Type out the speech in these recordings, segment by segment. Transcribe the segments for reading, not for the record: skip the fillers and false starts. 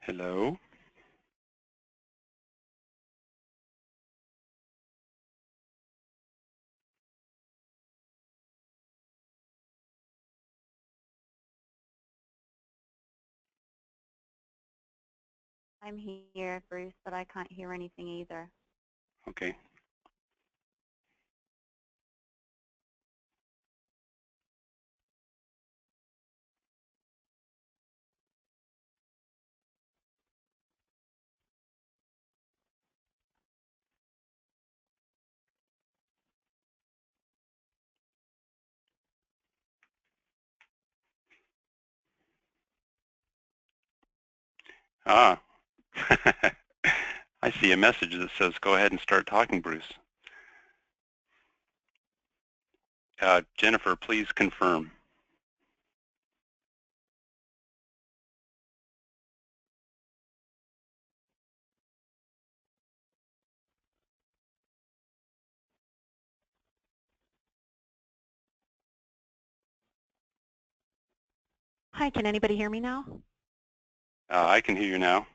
Hello. I'm here, Bruce, but I can't hear anything either. Okay. Ah. I see a message that says go ahead and start talking, Bruce. Jennifer, please confirm. Hi, can anybody hear me now? I can hear you now.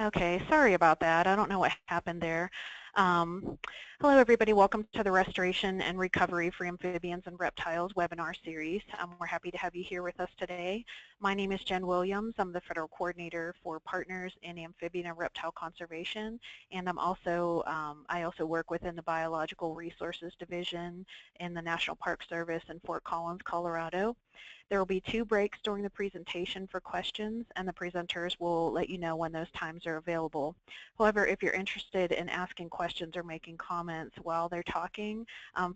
Okay, sorry about that. I don't know what happened there. Um, Hello, everybody. Welcome to the Restoration and Recovery for Amphibians and Reptiles webinar series. We're happy to have you here with us today. My name is Jen Williams. I'm the Federal Coordinator for Partners in Amphibian and Reptile Conservation, and I also work within the Biological Resources Division in the National Park Service in Fort Collins, Colorado. There will be 2 breaks during the presentation for questions, and the presenters will let you know when those times are available. However, if you're interested in asking questions or making comments while they're talking,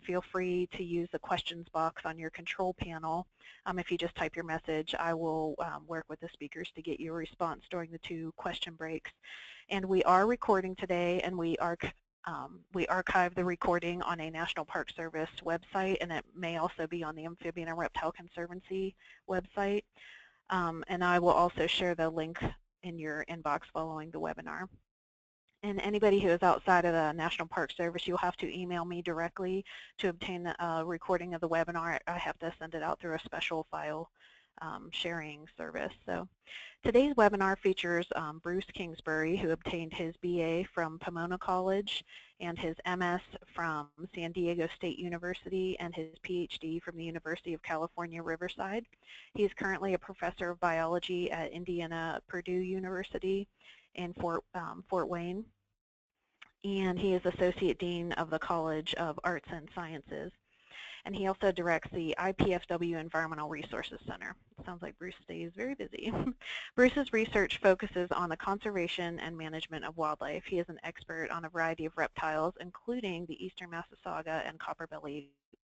feel free to use the questions box on your control panel. If you just type your message, I will work with the speakers to get you a response during the 2 question breaks. And we are recording today, and we archive the recording on a National Park Service website, and it may also be on the Amphibian and Reptile Conservancy website. And I will also share the link in your inbox following the webinar. And anybody who is outside of the National Park Service, you'll have to email me directly to obtain a recording of the webinar. I have to send it out through a special file sharing service. So today's webinar features Bruce Kingsbury, who obtained his BA from Pomona College and his MS from San Diego State University and his PhD from the University of California, Riverside. He is currently a professor of biology at Purdue University in Fort Wayne, and he is Associate Dean of the College of Arts and Sciences. And he also directs the IPFW Environmental Resources Center. Sounds like Bruce stays very busy. Bruce's research focuses on the conservation and management of wildlife. He is an expert on a variety of reptiles, including the eastern Massasauga and copper-bellied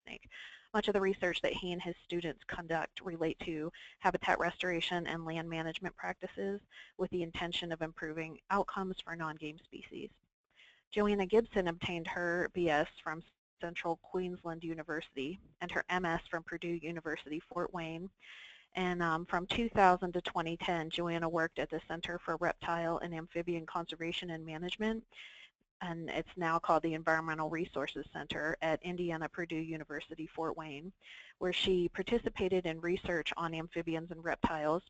snake. Much of the research that he and his students conduct relate to habitat restoration and land management practices with the intention of improving outcomes for non-game species. Joanna Gibson obtained her BS from Central Queensland University and her MS from Purdue University, Fort Wayne. And from 2000 to 2010, Joanna worked at the Center for Reptile and Amphibian Conservation and Management, and it's now called the Environmental Resources Center at Purdue University, Fort Wayne, where she participated in research on amphibians and reptiles.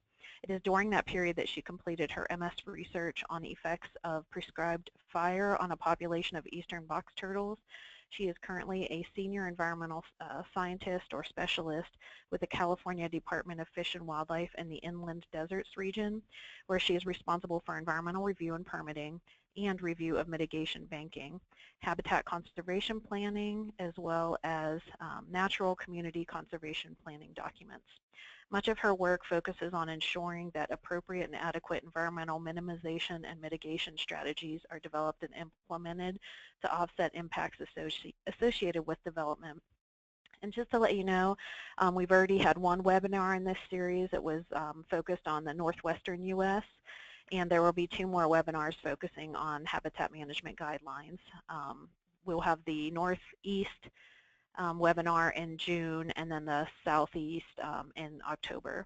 It is during that period that she completed her MS research on effects of prescribed fire on a population of eastern box turtles. She is currently a senior environmental scientist or specialist with the California Department of Fish and Wildlife in the Inland Deserts region, where she is responsible for environmental review and permitting and review of mitigation banking, habitat conservation planning, as well as natural community conservation planning documents. Much of her work focuses on ensuring that appropriate and adequate environmental minimization and mitigation strategies are developed and implemented to offset impacts associated with development. And just to let you know, we've already had 1 webinar in this series. It was focused on the northwestern U.S., and there will be 2 more webinars focusing on habitat management guidelines. We'll have the Northeast webinar in June, and then the Southeast in October.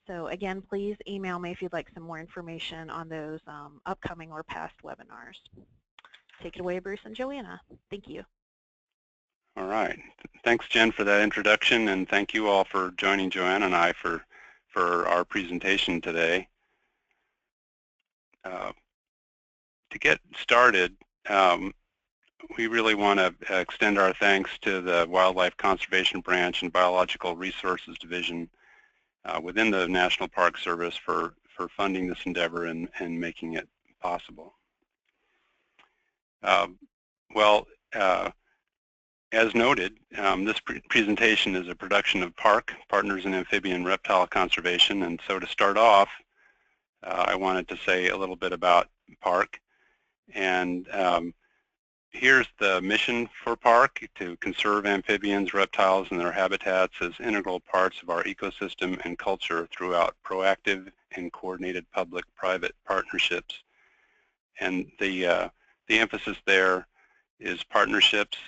So again, please email me if you'd like some more information on those upcoming or past webinars. Take it away, Bruce and Joanna. Thank you. All right. Thanks, Jen, for that introduction, and thank you all for joining Joanna and I for our presentation today. to get started, we really want to extend our thanks to the Wildlife Conservation Branch and Biological Resources Division within the National Park Service for funding this endeavor and making it possible. As noted, this presentation is a production of PARC, Partners in Amphibian and Reptile Conservation, and so to start off, I wanted to say a little bit about PARC. And here's the mission for PARC: to conserve amphibians, reptiles, and their habitats as integral parts of our ecosystem and culture throughout proactive and coordinated public-private partnerships. And the emphasis there is partnerships,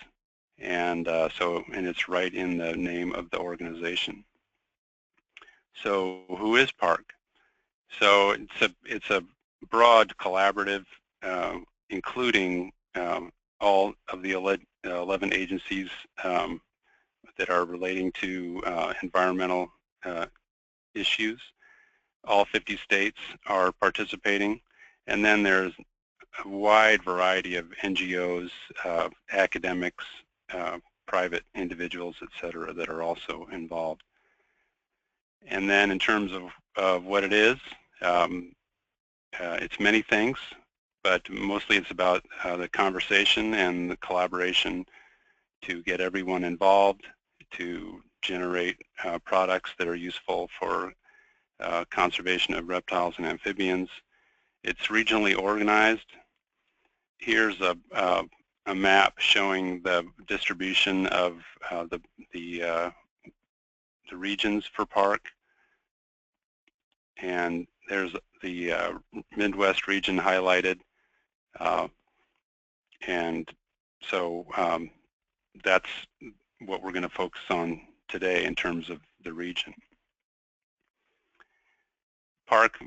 and it's right in the name of the organization. So who is PARC? So it's a broad collaborative, including all of the 11 agencies that are relating to environmental issues. All 50 states are participating, and then there's a wide variety of NGOs, academics, private individuals, etc., that are also involved. And then in terms of what it is, it's many things, but mostly it's about the conversation and the collaboration to get everyone involved, to generate products that are useful for conservation of reptiles and amphibians. It's regionally organized. Here's a map showing the distribution of the regions for PARC, and there's the Midwest region highlighted, and so that's what we're going to focus on today in terms of the region. PARC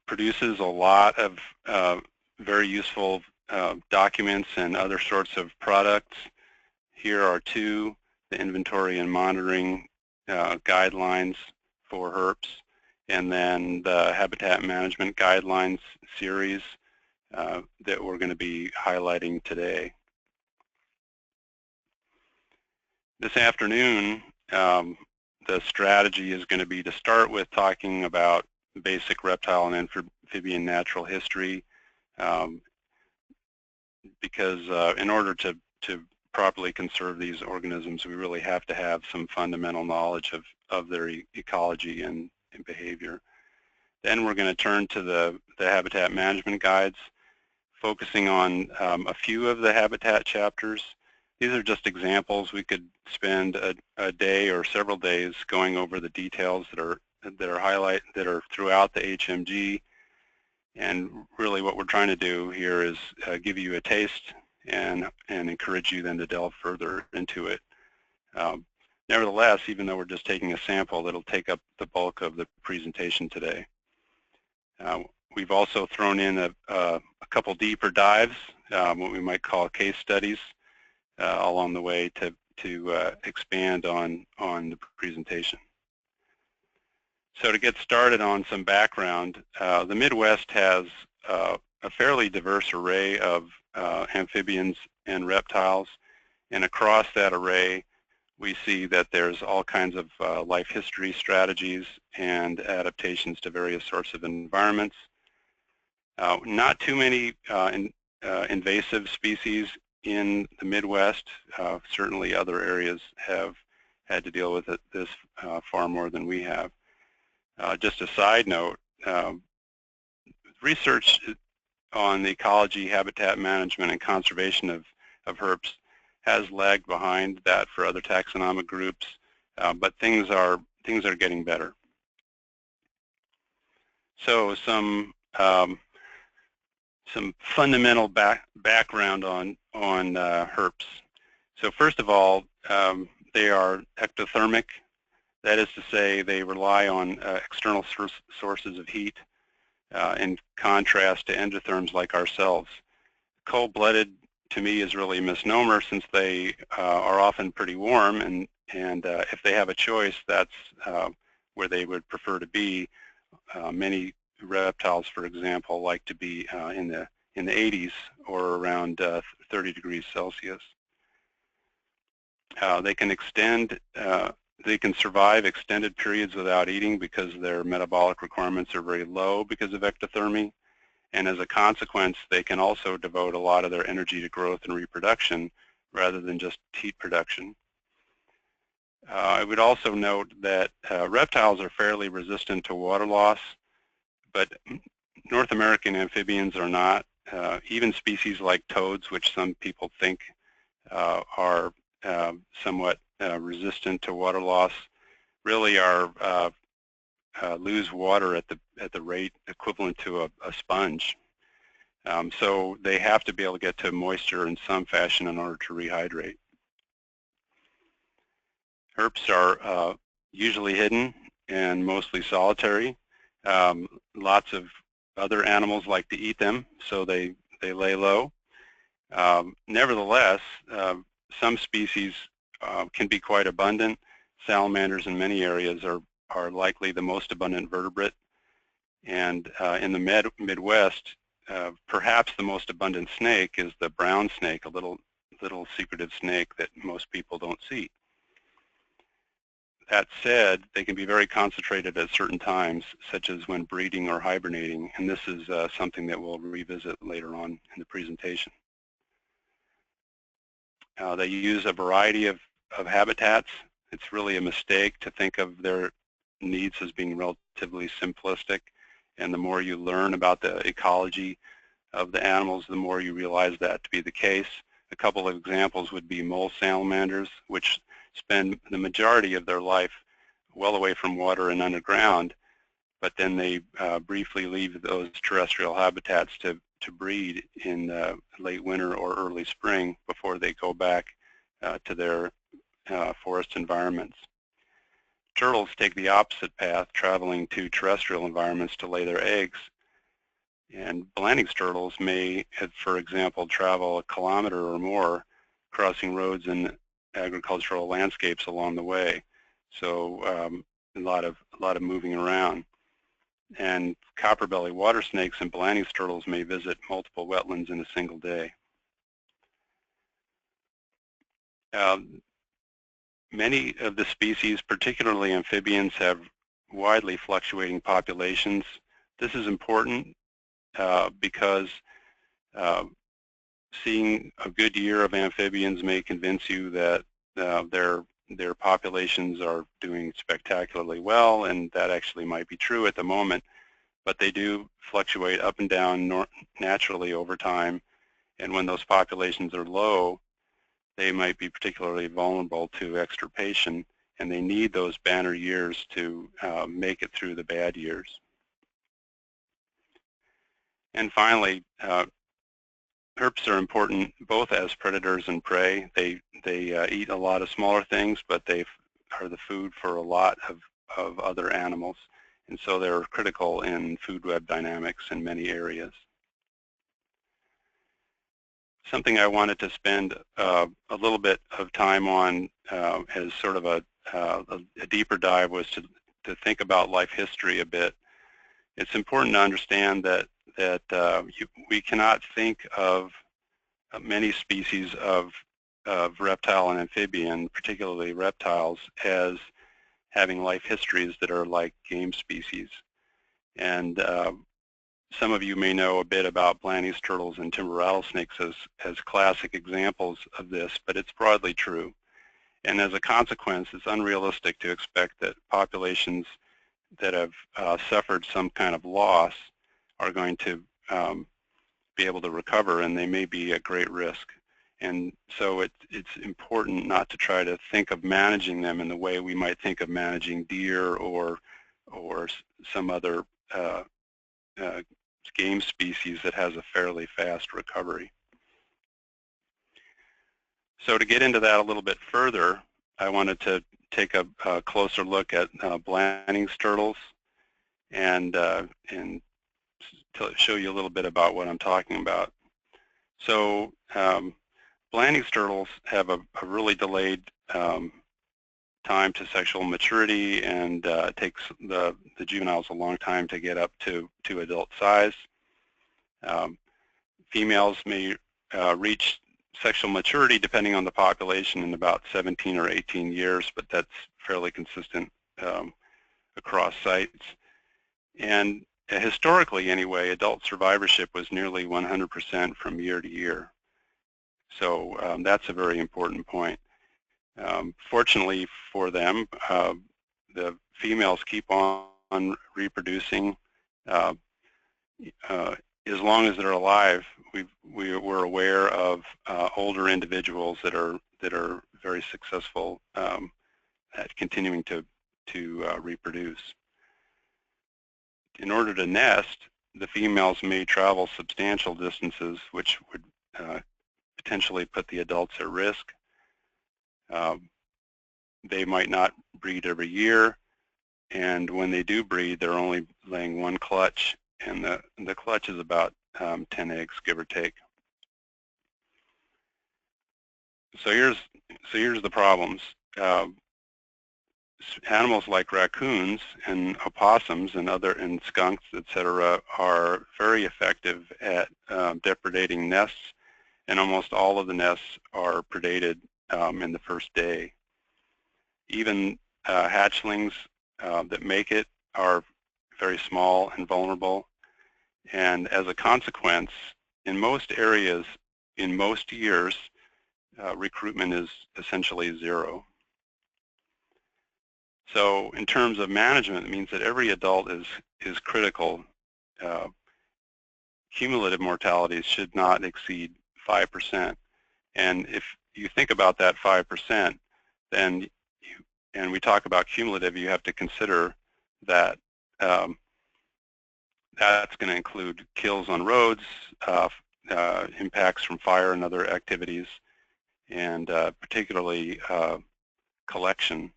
produces a lot of very useful documents and other sorts of products. Here are two: the inventory and monitoring guidelines for herps, and then the habitat management guidelines series that we're going to be highlighting today. This afternoon, the strategy is going to be to start with talking about basic reptile and amphibian natural history, because in order to properly conserve these organisms, we really have to have some fundamental knowledge of their ecology and behavior. Then we're going to turn to the habitat management guides, focusing on a few of the habitat chapters. These are just examples. We could spend a day or several days going over the details that are throughout the HMG. And really what we're trying to do here is give you a taste and encourage you then to delve further into it. Nevertheless, even though we're just taking a sample, that'll take up the bulk of the presentation today. We've also thrown in a couple deeper dives, what we might call case studies, along the way to expand on the presentation. So to get started on some background, the Midwest has a fairly diverse array of amphibians and reptiles, and across that array we see that there's all kinds of life history strategies and adaptations to various sorts of environments. Not too many invasive species in the Midwest. Certainly other areas have had to deal with this far more than we have. Just a side note, research on the ecology, habitat management, and conservation of herps has lagged behind that for other taxonomic groups, but things are getting better. So some fundamental background on herps. So first of all, they are ectothermic. That is to say, they rely on external sources of heat in contrast to endotherms like ourselves. Cold-blooded, to me, is really a misnomer, since they are often pretty warm, and if they have a choice, that's where they would prefer to be. Many reptiles, for example, like to be in the 80s or around 30 degrees Celsius. They can survive extended periods without eating because their metabolic requirements are very low because of ectothermy. And as a consequence, they can also devote a lot of their energy to growth and reproduction rather than just heat production. I would also note that reptiles are fairly resistant to water loss, but North American amphibians are not. Even species like toads, which some people think are somewhat resistant to water loss, really are lose water at the rate equivalent to a sponge. So they have to be able to get to moisture in some fashion in order to rehydrate. Herps are usually hidden and mostly solitary. Lots of other animals like to eat them, so they lay low. Nevertheless, some species can be quite abundant. Salamanders in many areas are likely the most abundant vertebrate. And in the Midwest, perhaps the most abundant snake is the brown snake, a little secretive snake that most people don't see. That said, they can be very concentrated at certain times, such as when breeding or hibernating, and this is something that we'll revisit later on in the presentation. They use a variety of habitats. It's really a mistake to think of their needs as being relatively simplistic, and the more you learn about the ecology of the animals, the more you realize that to be the case. A couple of examples would be mole salamanders, which spend the majority of their life well away from water and underground, but then they briefly leave those terrestrial habitats to breed in late winter or early spring before they go back to their forest environments. Turtles take the opposite path, traveling to terrestrial environments to lay their eggs. And Blanding's turtles may, for example, travel 1 kilometer or more, crossing roads and agricultural landscapes along the way. So a lot of moving around. And copperbelly water snakes and Blanding's turtles may visit multiple wetlands in a single day. Many of the species, particularly amphibians, have widely fluctuating populations. This is important because seeing a good year of amphibians may convince you that their populations are doing spectacularly well, and that actually might be true at the moment, but they do fluctuate up and down naturally over time, and when those populations are low, they might be particularly vulnerable to extirpation, and they need those banner years to make it through the bad years. And finally, herps are important both as predators and prey. They eat a lot of smaller things, but they are the food for a lot of other animals, and so they're critical in food web dynamics in many areas. Something I wanted to spend a little bit of time on as sort of a deeper dive was to think about life history a bit. It's important to understand that we cannot think of many species of reptile and amphibian, particularly reptiles, as having life histories that are like game species. And some of you may know a bit about Blanding's turtles and timber rattlesnakes as classic examples of this, but it's broadly true. And as a consequence, it's unrealistic to expect that populations that have suffered some kind of loss are going to be able to recover, and they may be at great risk. And so it's important not to try to think of managing them in the way we might think of managing deer or some other game species that has a fairly fast recovery. So to get into that a little bit further, I wanted to take a closer look at Blanding's turtles and to show you a little bit about what I'm talking about. So Blanding's turtles have a really delayed time time to sexual maturity, and it takes the juveniles a long time to get up to adult size. Females may reach sexual maturity, depending on the population, in about 17 or 18 years, but that's fairly consistent across sites. And historically, anyway, adult survivorship was nearly 100% from year to year. So that's a very important point. Fortunately for them, the females keep on reproducing as long as they're alive. We're aware of older individuals that are very successful at continuing to reproduce. In order to nest, the females may travel substantial distances, which would potentially put the adults at risk. They might not breed every year, and when they do breed, they're only laying one clutch, and the clutch is about 10 eggs, give or take. So here's the problems. Animals like raccoons and opossums and skunks, etc., are very effective at depredating nests, and almost all of the nests are predated in the first day. Even hatchlings that make it are very small and vulnerable, and as a consequence, in most areas, in most years, recruitment is essentially zero. So in terms of management, it means that every adult is critical. Cumulative mortalities should not exceed 5%. And if you think about that 5%, then and we talk about cumulative, you have to consider that that's going to include kills on roads, impacts from fire and other activities, and particularly collection.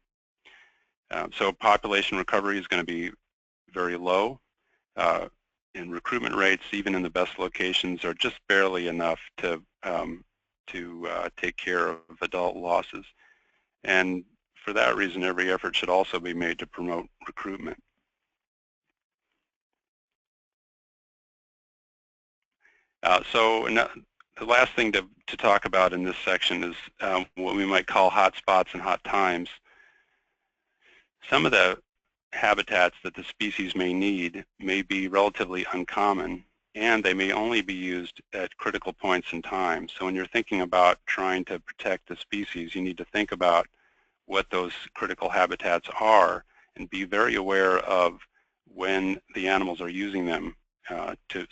So population recovery is going to be very low, and recruitment rates, even in the best locations, are just barely enough to take care of adult losses. And for that reason, every effort should also be made to promote recruitment. So the last thing to talk about in this section is what we might call hot spots and hot times. Some of the habitats that the species may need may be relatively uncommon, and they may only be used at critical points in time. So when you're thinking about trying to protect the species, you need to think about what those critical habitats are and be very aware of when the animals are using them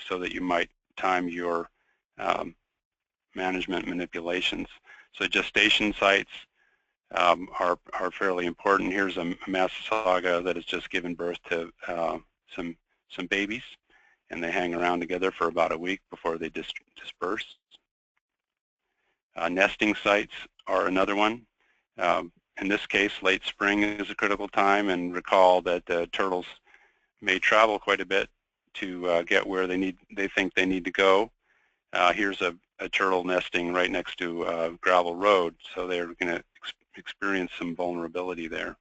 so that you might time your management manipulations. So gestation sites are fairly important. Here's a Massasauga that has just given birth to some babies, and they hang around together for about a week before they disperse. Nesting sites are another one. In this case, late spring is a critical time, and recall that turtles may travel quite a bit to get where they think they need to go. Here's a turtle nesting right next to a gravel road, so they're going to experience some vulnerability there.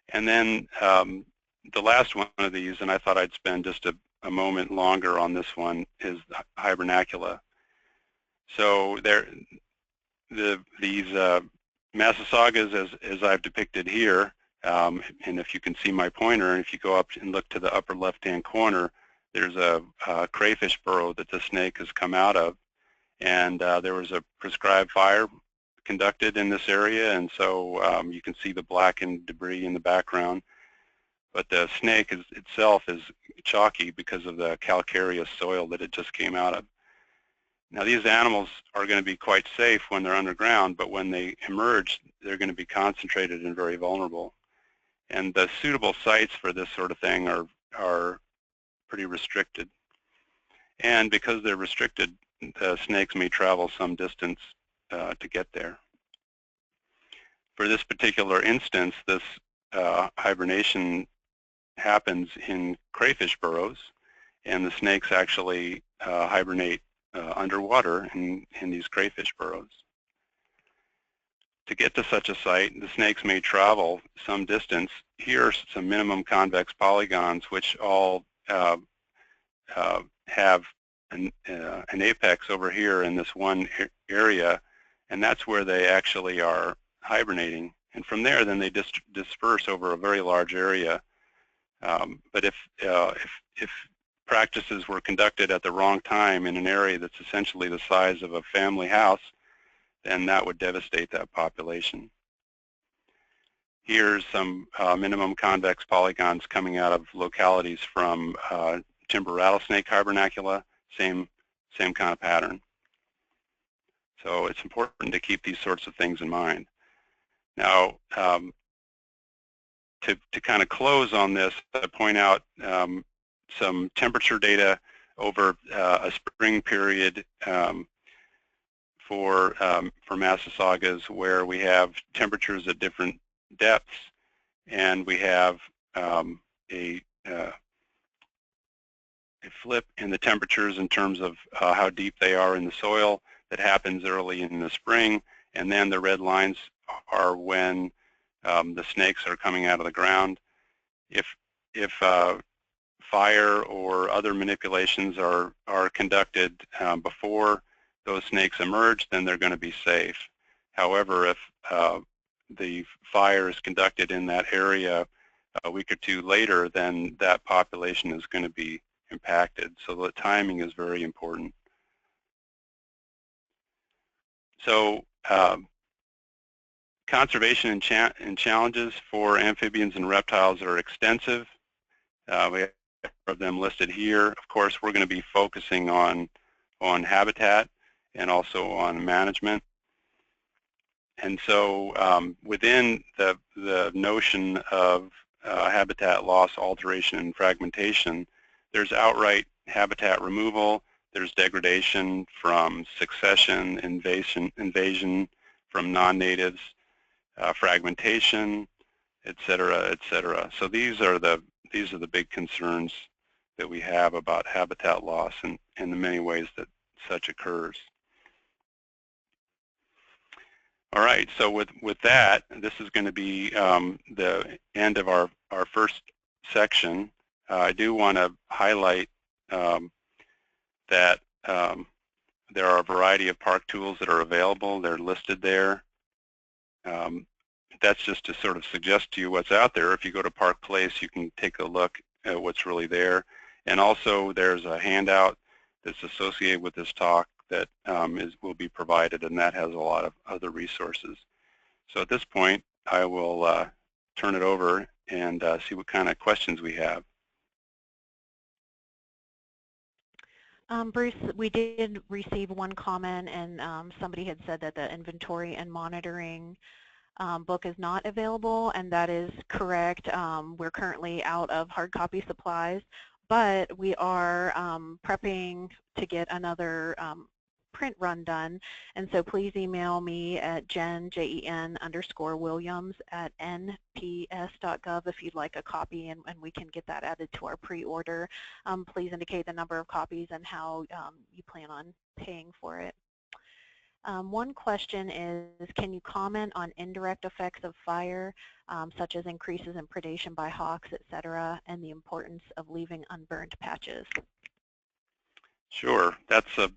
And then the last one of these, and I thought I'd spend just a moment longer on this one, is hibernacula. So these Massasaugas, as I've depicted here, and if you can see my pointer, and if you go up and look to the upper left-hand corner, there's a crayfish burrow that the snake has come out of, and there was a prescribed fire conducted in this area, and so you can see the blackened debris in the background. But the snake itself is chalky because of the calcareous soil that it just came out of. Now these animals are going to be quite safe when they're underground, but when they emerge, they're going to be concentrated and very vulnerable. And the suitable sites for this sort of thing are pretty restricted. And because they're restricted, the snakes may travel some distance to get there. For this particular instance, this hibernation happens in crayfish burrows, and the snakes actually hibernate underwater in these crayfish burrows. to get to such a site, the snakes may travel some distance. Here are some minimum convex polygons, which all have an apex over here in this one area, and that's where they actually are hibernating. And from there, then they disperse over a very large area. But if practices were conducted at the wrong time in an area that's essentially the size of a family house, then that would devastate that population. Here's some minimum convex polygons coming out of localities from timber rattlesnake hibernacula, same kind of pattern. So it's important to keep these sorts of things in mind. Now, to kind of close on this, I point out some temperature data over a spring period for Massasaugas, where we have temperatures at different depths, and we have a flip in the temperatures in terms of how deep they are in the soil. That happens early in the spring, and then the red lines are when the snakes are coming out of the ground. If fire or other manipulations are conducted before those snakes emerge, then they're going to be safe. However, if the fire is conducted in that area a week or two later, then that population is going to be impacted. So the timing is very important. So conservation and challenges for amphibians and reptiles are extensive. We have them listed here. Of course, we're going to be focusing on habitat and also on management. And so within the notion of habitat loss, alteration, and fragmentation, there's outright habitat removal, there's degradation from succession, invasion from non-natives, fragmentation, et cetera, et cetera. So these are the big concerns that we have about habitat loss and the many ways that such occurs. All right, so with that, this is going to be the end of our first section. I do want to highlight that there are a variety of park tools that are available. They're listed there. That's just to sort of suggest to you what's out there. If you go to Park Place, you can take a look at what's really there. And also, there's a handout that's associated with this talk that will be provided, and that has a lot of other resources. So at this point, I will turn it over and see what kind of questions we have. Bruce, we did receive one comment, and somebody had said that the inventory and monitoring book is not available, and that is correct. We're currently out of hard copy supplies, but we are prepping to get another print run done, and so please email me at jen_williams@nps.gov if you'd like a copy, and we can get that added to our pre-order. Please indicate the number of copies and how you plan on paying for it. One question is, can you comment on indirect effects of fire, such as increases in predation by hawks, etc., and the importance of leaving unburned patches? Sure, that's a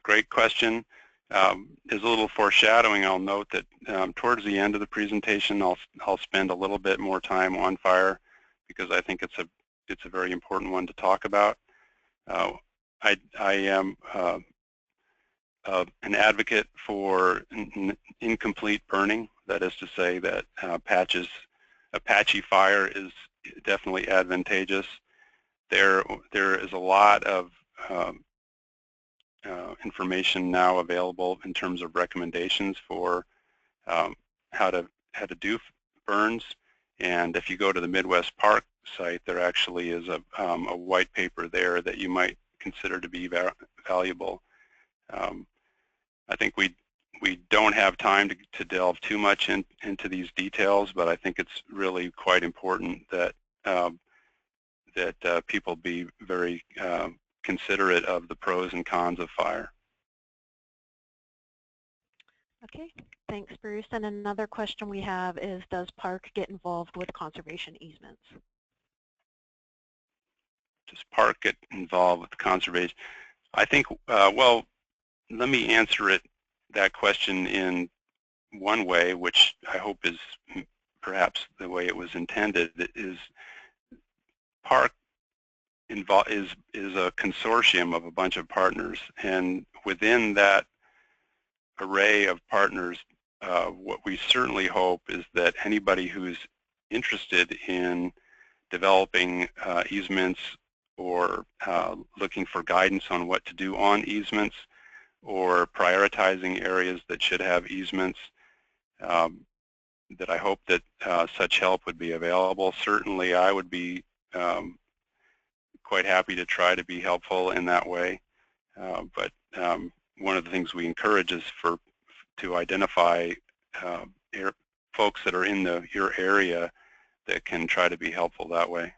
great question. As a little foreshadowing, I'll note that towards the end of the presentation, I'll spend a little bit more time on fire because I think it's a very important one to talk about. I am an advocate for incomplete burning. That is to say that a patchy fire is definitely advantageous. There is a lot of information now available in terms of recommendations for how to do burns. And if you go to the Midwest Park site, there actually is a white paper there that you might consider to be valuable. I think we don't have time to delve too much into these details, but I think it's really quite important that people be very considerate of the pros and cons of fire. Okay, Thanks, Bruce. And another question we have is, does park get involved with conservation easements? Does park get involved with conservation? I think, well, let me answer that question in one way, which I hope is perhaps the way it was intended, is park is a consortium of a bunch of partners, and within that array of partners, what we certainly hope is that anybody who's interested in developing easements or looking for guidance on what to do on easements or prioritizing areas that should have easements, that I hope that such help would be available. Certainly I would be quite happy to try to be helpful in that way. But one of the things we encourage is to identify folks that are in your area that can try to be helpful that way.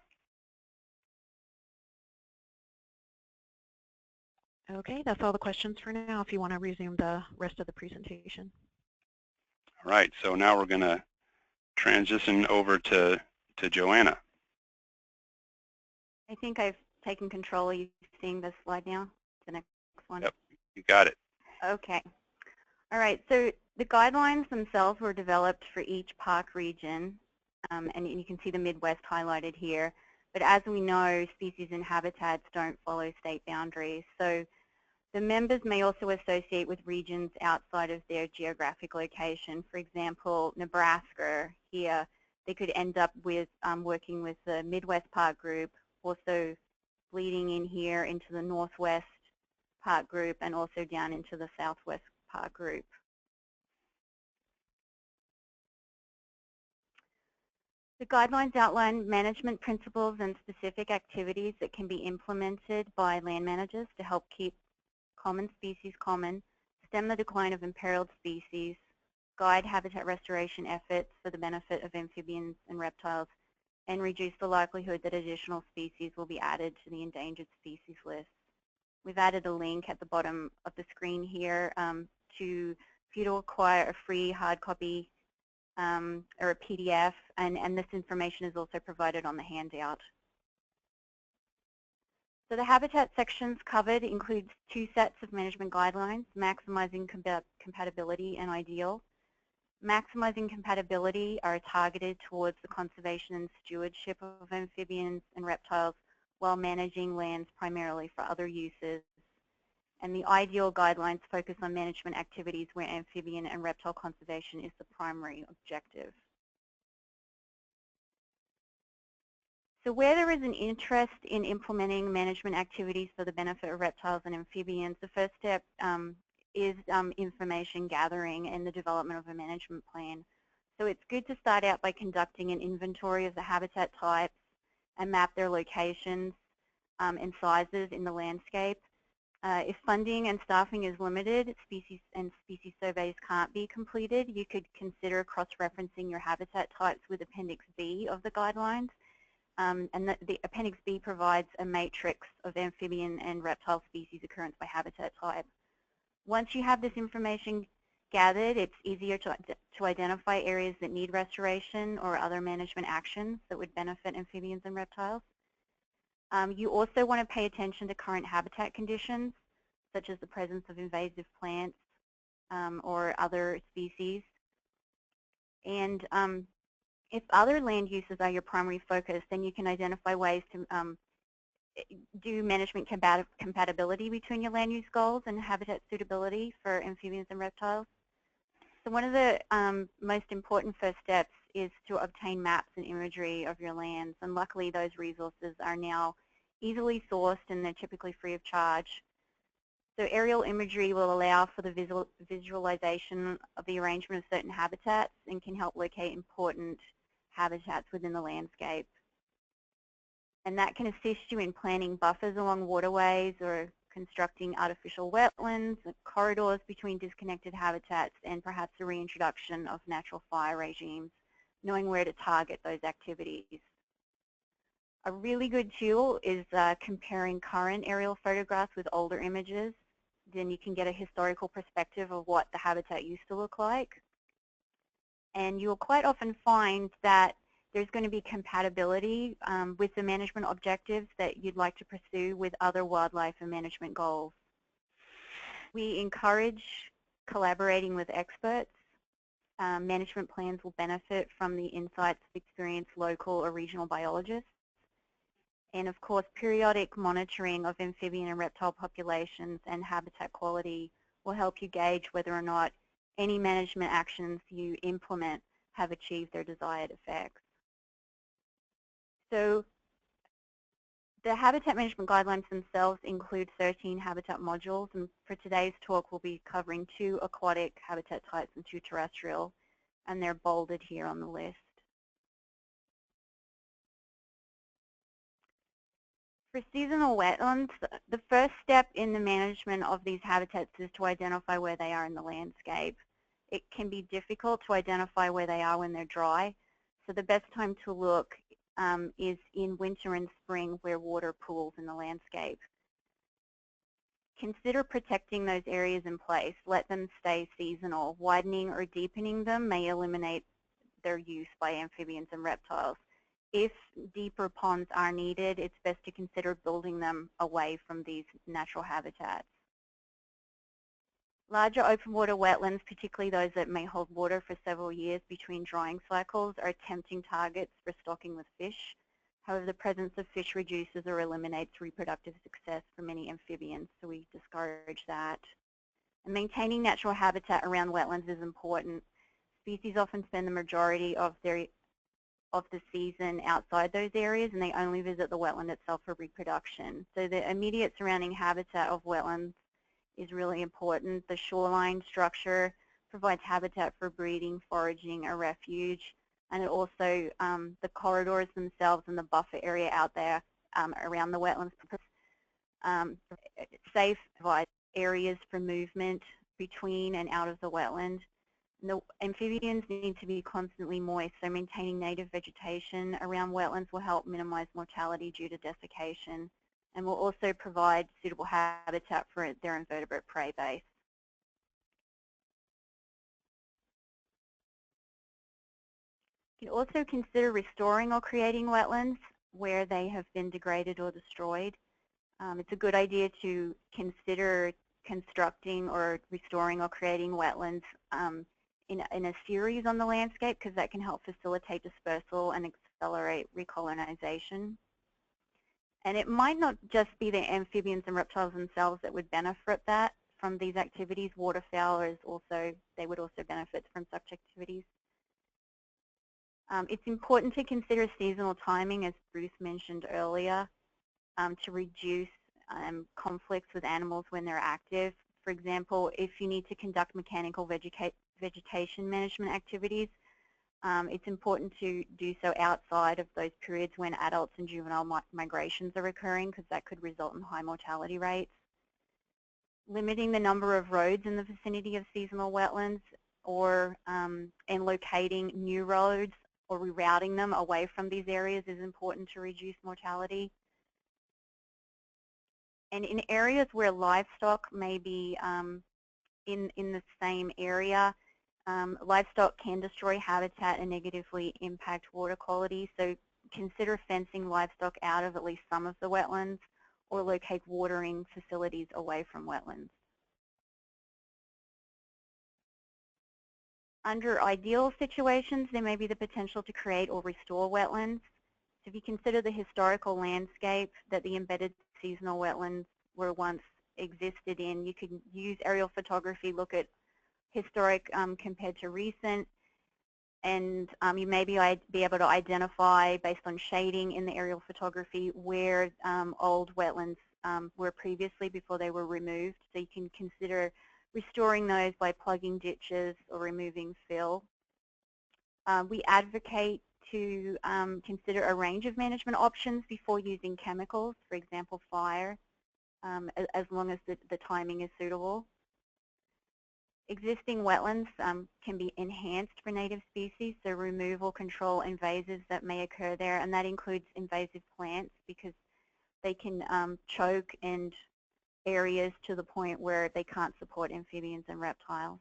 Okay, that's all the questions for now, if you want to resume the rest of the presentation. All right, so now we're going to transition over to Joanna. I think I've taken control. Are you seeing this slide now? The next one? Yep, you got it. Okay. All right, so the guidelines themselves were developed for each park region, and you can see the Midwest highlighted here. But as we know, species and habitats don't follow state boundaries. So the members may also associate with regions outside of their geographic location. For example, Nebraska here, they could end up with working with the Midwest Park Group, also bleeding in here into the Northwest Park Group, and also down into the Southwest Park Group. The guidelines outline management principles and specific activities that can be implemented by land managers to help keep common species common, stem the decline of imperiled species, guide habitat restoration efforts for the benefit of amphibians and reptiles, and reduce the likelihood that additional species will be added to the endangered species list. We've added a link at the bottom of the screen here for you to acquire a free hard copy or a PDF, and this information is also provided on the handout. So the habitat sections covered includes 2 sets of management guidelines, maximizing compatibility and ideal. Maximizing compatibility are targeted towards the conservation and stewardship of amphibians and reptiles while managing lands primarily for other uses. And the ideal guidelines focus on management activities where amphibian and reptile conservation is the primary objective. So where there is an interest in implementing management activities for the benefit of reptiles and amphibians, the first step is information gathering and the development of a management plan. So it's good to start out by conducting an inventory of the habitat types and map their locations and sizes in the landscape. If funding and staffing is limited, species surveys can't be completed, you could consider cross-referencing your habitat types with Appendix B of the guidelines. And the Appendix B provides a matrix of amphibian and reptile species occurrence by habitat type. Once you have this information gathered, it's easier to identify areas that need restoration or other management actions that would benefit amphibians and reptiles. You also want to pay attention to current habitat conditions, such as the presence of invasive plants or other species. And if other land uses are your primary focus, then you can identify ways to do management compatibility between your land use goals and habitat suitability for amphibians and reptiles. So one of the most important first steps is to obtain maps and imagery of your lands, and luckily those resources are now easily sourced and they're typically free of charge. So aerial imagery will allow for the visualization of the arrangement of certain habitats and can help locate important habitats within the landscape. And that can assist you in planning buffers along waterways or constructing artificial wetlands, corridors between disconnected habitats, and perhaps the reintroduction of natural fire regimes, knowing where to target those activities. A really good tool is comparing current aerial photographs with older images. Then you can get a historical perspective of what the habitat used to look like. And you'll quite often find that there's going to be compatibility with the management objectives that you'd like to pursue with other wildlife and management goals. We encourage collaborating with experts. Management plans will benefit from the insights of experienced local or regional biologists. And of course, periodic monitoring of amphibian and reptile populations and habitat quality will help you gauge whether or not any management actions you implement have achieved their desired effects. So the habitat management guidelines themselves include 13 habitat modules, and for today's talk we'll be covering 2 aquatic habitat types and 2 terrestrial, and they're bolded here on the list. For seasonal wetlands, the first step in the management of these habitats is to identify where they are in the landscape. It can be difficult to identify where they are when they're dry, so the best time to look is in winter and spring where water pools in the landscape. Consider protecting those areas in place. Let them stay seasonal. Widening or deepening them may eliminate their use by amphibians and reptiles. If deeper ponds are needed, it's best to consider building them away from these natural habitats. Larger open water wetlands, particularly those that may hold water for several years between drying cycles, are tempting targets for stocking with fish. However, the presence of fish reduces or eliminates reproductive success for many amphibians, so we discourage that. And maintaining natural habitat around wetlands is important. Species often spend the majority of the season outside those areas, and they only visit the wetland itself for reproduction. So the immediate surrounding habitat of wetlands is really important. The shoreline structure provides habitat for breeding, foraging, or refuge, and it also, the corridors themselves and the buffer area out there around the wetlands safe provide areas for movement between and out of the wetland. The amphibians need to be constantly moist, so maintaining native vegetation around wetlands will help minimize mortality due to desiccation, and will also provide suitable habitat for their invertebrate prey base. You can also consider restoring or creating wetlands where they have been degraded or destroyed. It's a good idea to consider constructing or restoring or creating wetlands in a series on the landscape, because that can help facilitate dispersal and accelerate recolonization. And it might not just be the amphibians and reptiles themselves that would benefit from these activities. Waterfowl they would also benefit from such activities. It's important to consider seasonal timing, as Bruce mentioned earlier, to reduce conflicts with animals when they're active. For example, if you need to conduct mechanical vegetation management activities, it's important to do so outside of those periods when adults and juvenile migrations are occurring, because that could result in high mortality rates. Limiting the number of roads in the vicinity of seasonal wetlands, or and locating new roads or rerouting them away from these areas is important to reduce mortality. And in areas where livestock may be in the same area, livestock can destroy habitat and negatively impact water quality, so consider fencing livestock out of at least some of the wetlands, or locate watering facilities away from wetlands. Under ideal situations, there may be the potential to create or restore wetlands. So if you consider the historical landscape that the embedded seasonal wetlands were once existed in, you can use aerial photography, look at historic compared to recent, and you may be able to identify, based on shading in the aerial photography, where old wetlands were previously before they were removed. So you can consider restoring those by plugging ditches or removing fill. We advocate to consider a range of management options before using chemicals, for example fire, as long as the timing is suitable. Existing wetlands can be enhanced for native species, so removal, control invasives that may occur there, and that includes invasive plants, because they can choke and areas to the point where they can't support amphibians and reptiles.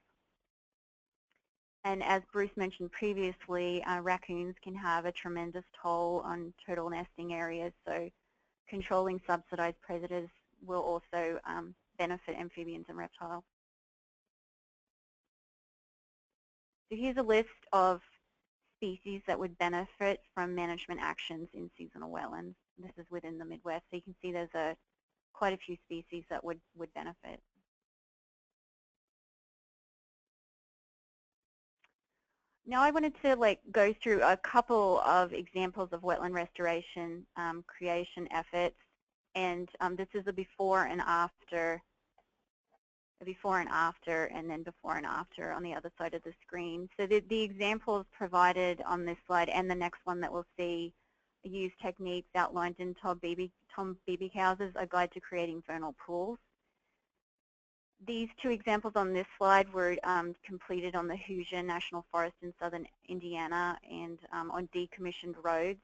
And as Bruce mentioned previously, raccoons can have a tremendous toll on turtle nesting areas, so controlling subsidized predators will also benefit amphibians and reptiles. So here's a list of species that would benefit from management actions in seasonal wetlands. This is within the Midwest, so you can see there's quite a few species that would benefit. Now I wanted to go through a couple of examples of wetland restoration creation efforts, and this is a before and after, and then before and after on the other side of the screen. So the examples provided on this slide and the next one that we'll see use techniques outlined in Tom Biebighauser's A Guide to Creating Vernal Pools. These two examples on this slide were completed on the Hoosier National Forest in southern Indiana and on decommissioned roads.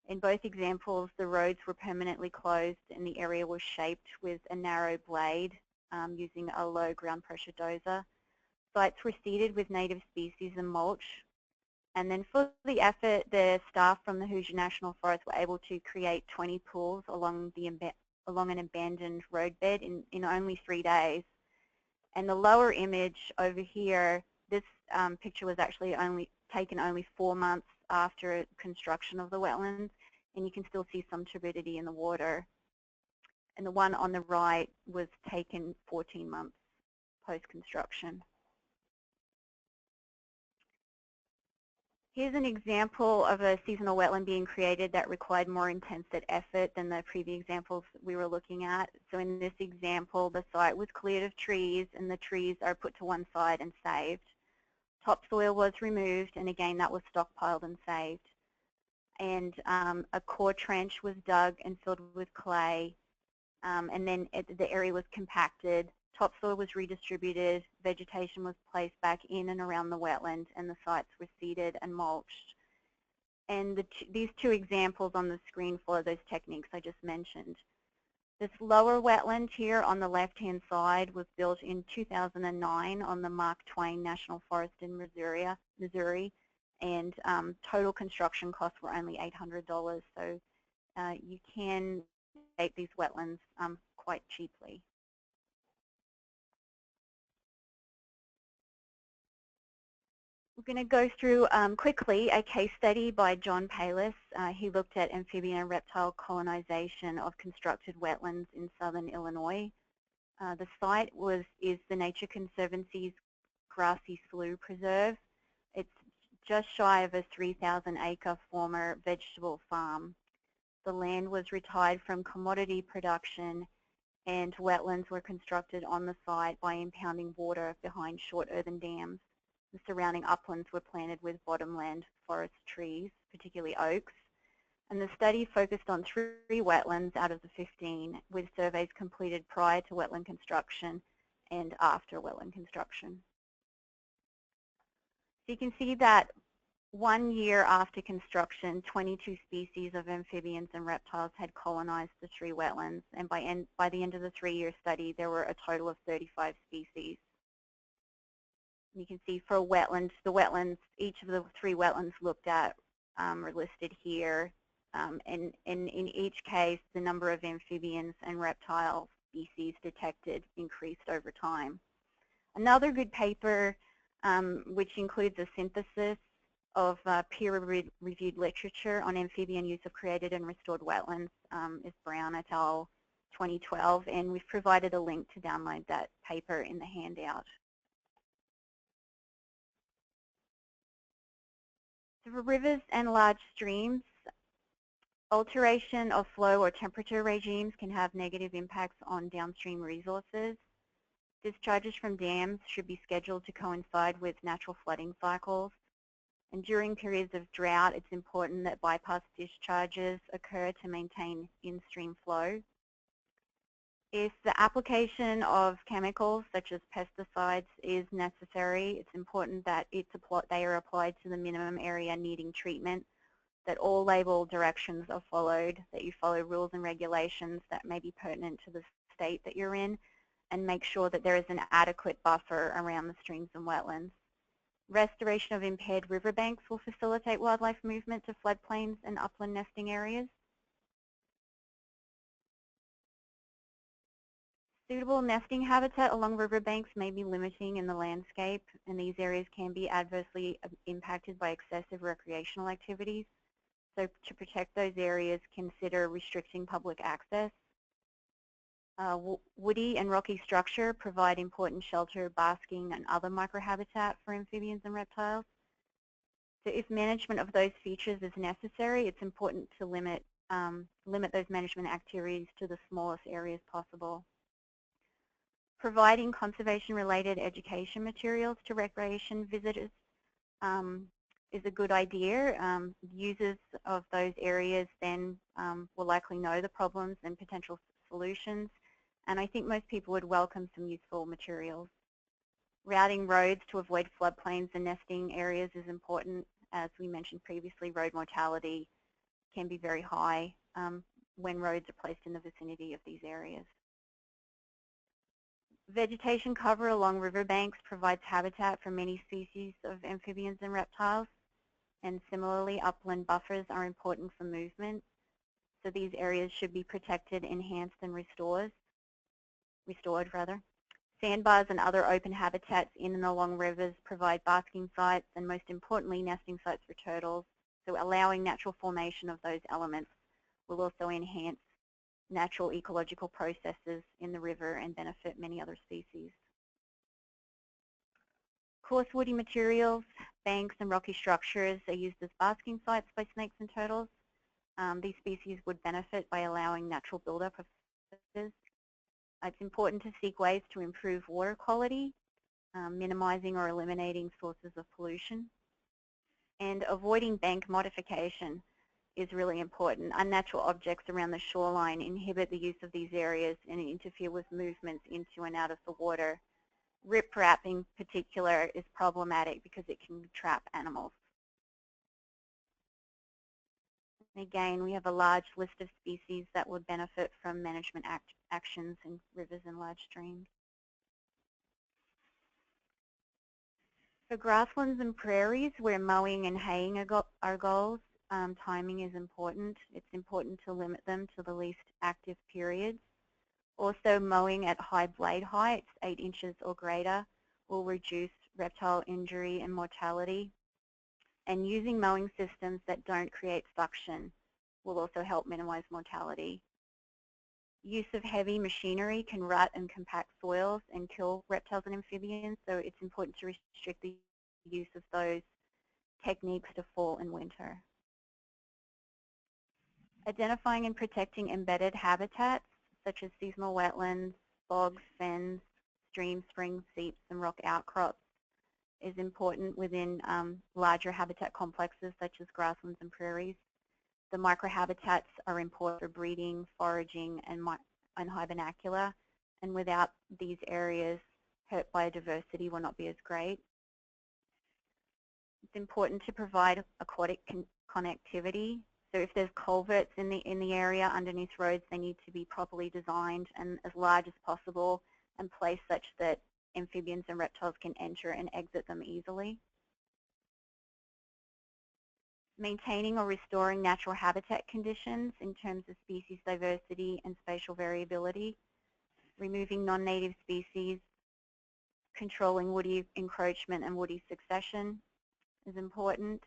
In both examples, the roads were permanently closed and the area was shaped with a narrow blade using a low ground pressure dozer. Sites were seeded with native species and mulch. And then for the effort, the staff from the Hoosier National Forest were able to create 20 pools along an abandoned roadbed in only 3 days. And the lower image over here, this picture was actually taken only 4 months after construction of the wetlands, and you can still see some turbidity in the water. And the one on the right was taken 14 months post-construction. Here's an example of a seasonal wetland being created that required more intensive effort than the previous examples we were looking at. So in this example, the site was cleared of trees and the trees are put to one side and saved. Topsoil was removed, and again that was stockpiled and saved. And a core trench was dug and filled with clay, and then the area was compacted. Topsoil was redistributed, vegetation was placed back in and around the wetland, and the sites were seeded and mulched. And these two examples on the screen follow those techniques I just mentioned. This lower wetland here on the left-hand side was built in 2009 on the Mark Twain National Forest in Missouri, and total construction costs were only $800, so you can make these wetlands quite cheaply. We're going to go through quickly a case study by John Palis. He looked at amphibian and reptile colonization of constructed wetlands in southern Illinois. The site is the Nature Conservancy's Grassy Slough Preserve. It's just shy of a 3,000-acre former vegetable farm. The land was retired from commodity production, and wetlands were constructed on the site by impounding water behind short earthen dams. The surrounding uplands were planted with bottomland forest trees, particularly oaks. And the study focused on 3 wetlands out of the 15, with surveys completed prior to wetland construction and after wetland construction. So you can see that 1 year after construction, 22 species of amphibians and reptiles had colonized the 3 wetlands, and by the end of the 3-year study, there were a total of 35 species. You can see for wetlands, each of the 3 wetlands looked at are listed here. And in each case, the number of amphibians and reptile species detected increased over time. Another good paper, which includes a synthesis of peer-reviewed literature on amphibian use of created and restored wetlands, is Brown et al. 2012, and we've provided a link to download that paper in the handout. So for rivers and large streams, alteration of flow or temperature regimes can have negative impacts on downstream resources. Discharges from dams should be scheduled to coincide with natural flooding cycles. And during periods of drought, it's important that bypass discharges occur to maintain in-stream flow. If the application of chemicals such as pesticides is necessary, it's important that they are applied to the minimum area needing treatment, that all label directions are followed, that you follow rules and regulations that may be pertinent to the state that you're in, and make sure that there is an adequate buffer around the streams and wetlands. Restoration of impaired riverbanks will facilitate wildlife movement to floodplains and upland nesting areas. Suitable nesting habitat along riverbanks may be limiting in the landscape, and these areas can be adversely impacted by excessive recreational activities. So to protect those areas, consider restricting public access. Woody and rocky structure provide important shelter, basking, and other microhabitat for amphibians and reptiles. So if management of those features is necessary, it's important to limit those management activities to the smallest areas possible. Providing conservation-related education materials to recreation visitors is a good idea. Users of those areas then will likely know the problems and potential solutions, and I think most people would welcome some useful materials. Routing roads to avoid floodplains and nesting areas is important. As we mentioned previously, road mortality can be very high when roads are placed in the vicinity of these areas. Vegetation cover along riverbanks provides habitat for many species of amphibians and reptiles, and similarly, upland buffers are important for movement. So these areas should be protected, enhanced, and restored. Sandbars and other open habitats in and along rivers provide basking sites and, most importantly, nesting sites for turtles. So allowing natural formation of those elements will also enhance natural ecological processes in the river and benefit many other species. Coarse woody materials, banks, and rocky structures are used as basking sites by snakes and turtles. These species would benefit by allowing natural buildup of surfaces. It's important to seek ways to improve water quality, minimizing or eliminating sources of pollution, and avoiding bank modification is really important. Unnatural objects around the shoreline inhibit the use of these areas and interfere with movements into and out of the water. Riprap in particular is problematic because it can trap animals. And again, we have a large list of species that would benefit from management actions in rivers and large streams. For grasslands and prairies, where mowing and haying are goals, timing is important. It's important to limit them to the least active periods. Also, mowing at high blade heights, 8 inches or greater, will reduce reptile injury and mortality. And using mowing systems that don't create suction will also help minimize mortality. Use of heavy machinery can rut and compact soils and kill reptiles and amphibians, so it's important to restrict the use of those techniques to fall and winter. Identifying and protecting embedded habitats such as seasonal wetlands, bogs, fens, streams, springs, seeps, and rock outcrops is important within larger habitat complexes such as grasslands and prairies. The microhabitats are important for breeding, foraging, and hibernacula, and without these areas, herd biodiversity will not be as great. It's important to provide aquatic connectivity. So if there's culverts in the area underneath roads, they need to be properly designed and as large as possible and placed such that amphibians and reptiles can enter and exit them easily. Maintaining or restoring natural habitat conditions in terms of species diversity and spatial variability. Removing non-native species. Controlling woody encroachment and woody succession is important.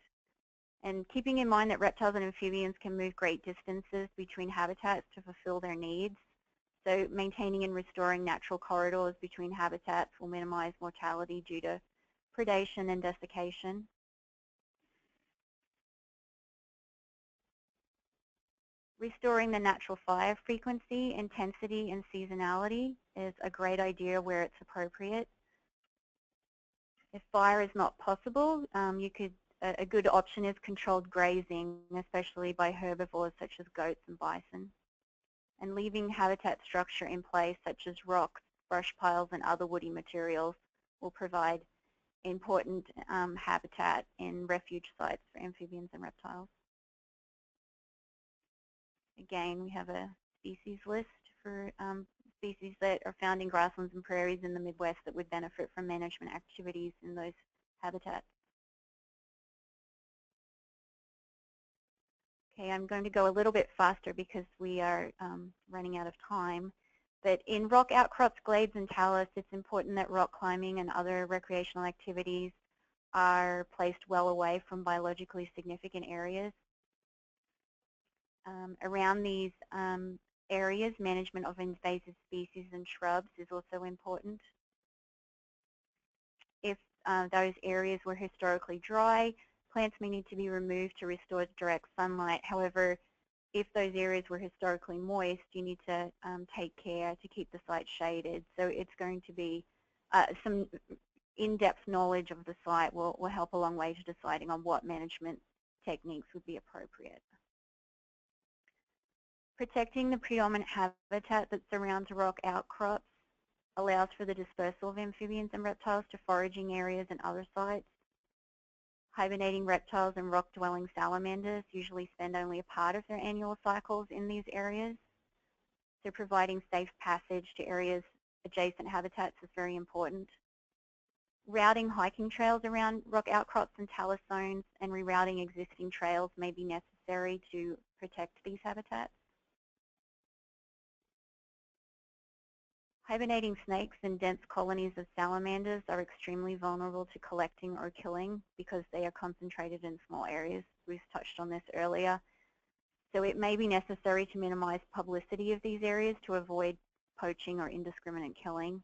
And keeping in mind that reptiles and amphibians can move great distances between habitats to fulfill their needs. So maintaining and restoring natural corridors between habitats will minimize mortality due to predation and desiccation. Restoring the natural fire frequency, intensity, and seasonality is a great idea where it's appropriate. If fire is not possible, a good option is controlled grazing, especially by herbivores such as goats and bison. And leaving habitat structure in place such as rocks, brush piles, and other woody materials will provide important habitat and refuge sites for amphibians and reptiles. Again, we have a species list for species that are found in grasslands and prairies in the Midwest that would benefit from management activities in those habitats. Okay, I'm going to go a little bit faster because we are running out of time. But in rock outcrops, glades, and talus, it's important that rock climbing and other recreational activities are placed well away from biologically significant areas. Around these areas, management of invasive species and shrubs is also important. If those areas were historically dry, plants may need to be removed to restore direct sunlight. However, if those areas were historically moist, you need to take care to keep the site shaded. So it's going to be some in-depth knowledge of the site will help a long way to deciding on what management techniques would be appropriate. Protecting the predominant habitat that surrounds rock outcrops allows for the dispersal of amphibians and reptiles to foraging areas and other sites. Hibernating reptiles and rock-dwelling salamanders usually spend only a part of their annual cycles in these areas. So providing safe passage to areas adjacent habitats is very important. Routing hiking trails around rock outcrops and talus zones and rerouting existing trails may be necessary to protect these habitats. Hibernating snakes and dense colonies of salamanders are extremely vulnerable to collecting or killing because they are concentrated in small areas. We've touched on this earlier. So it may be necessary to minimize publicity of these areas to avoid poaching or indiscriminate killing.